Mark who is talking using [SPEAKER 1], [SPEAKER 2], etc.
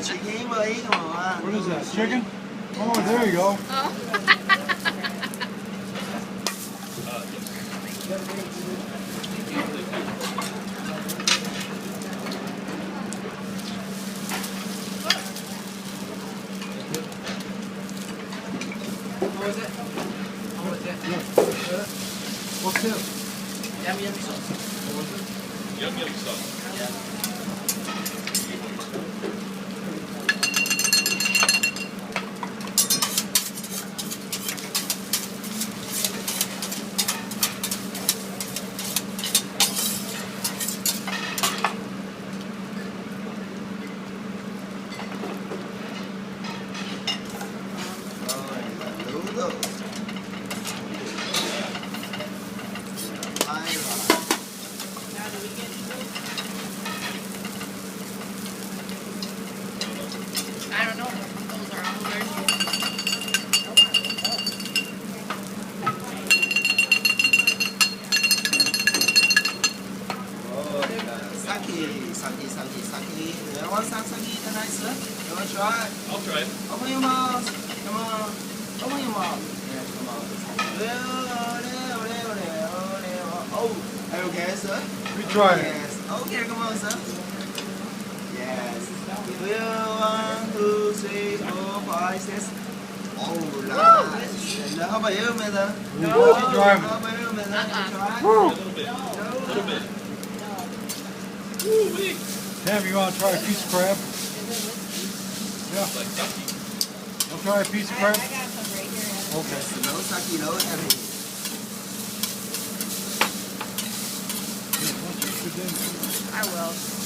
[SPEAKER 1] Chicken, boy, come on.
[SPEAKER 2] What is that? Chicken? Oh, there you go.
[SPEAKER 3] Oh.
[SPEAKER 4] What was it? What was it?
[SPEAKER 2] What's this?
[SPEAKER 4] Yummy sauce.
[SPEAKER 2] What was it?
[SPEAKER 5] Yum sauce.
[SPEAKER 4] Yeah.
[SPEAKER 3] I don't know. Those are all theirs.
[SPEAKER 1] Sake. You want some sake tonight, sir? You want to try?
[SPEAKER 5] I'll try it.
[SPEAKER 1] Open your mouth. Come on. Open your mouth. Yeah, come on. Oh, are you okay, sir?
[SPEAKER 2] We tried it.
[SPEAKER 1] Yes. Okay, come on, sir. Yes. 1, 2, 3, 4, 5, 6. Oh, la. How about you, Mother?
[SPEAKER 2] No. Driving.
[SPEAKER 1] How about you, Mother? Try?
[SPEAKER 5] A little bit. A little bit. Woo-wee.
[SPEAKER 2] Tam, you want to try a piece of crab? Yeah.
[SPEAKER 5] Like ducky.
[SPEAKER 2] I'll try a piece of crab.
[SPEAKER 3] I got some right here.
[SPEAKER 2] Okay.
[SPEAKER 1] No sake, no heavy.
[SPEAKER 3] I will.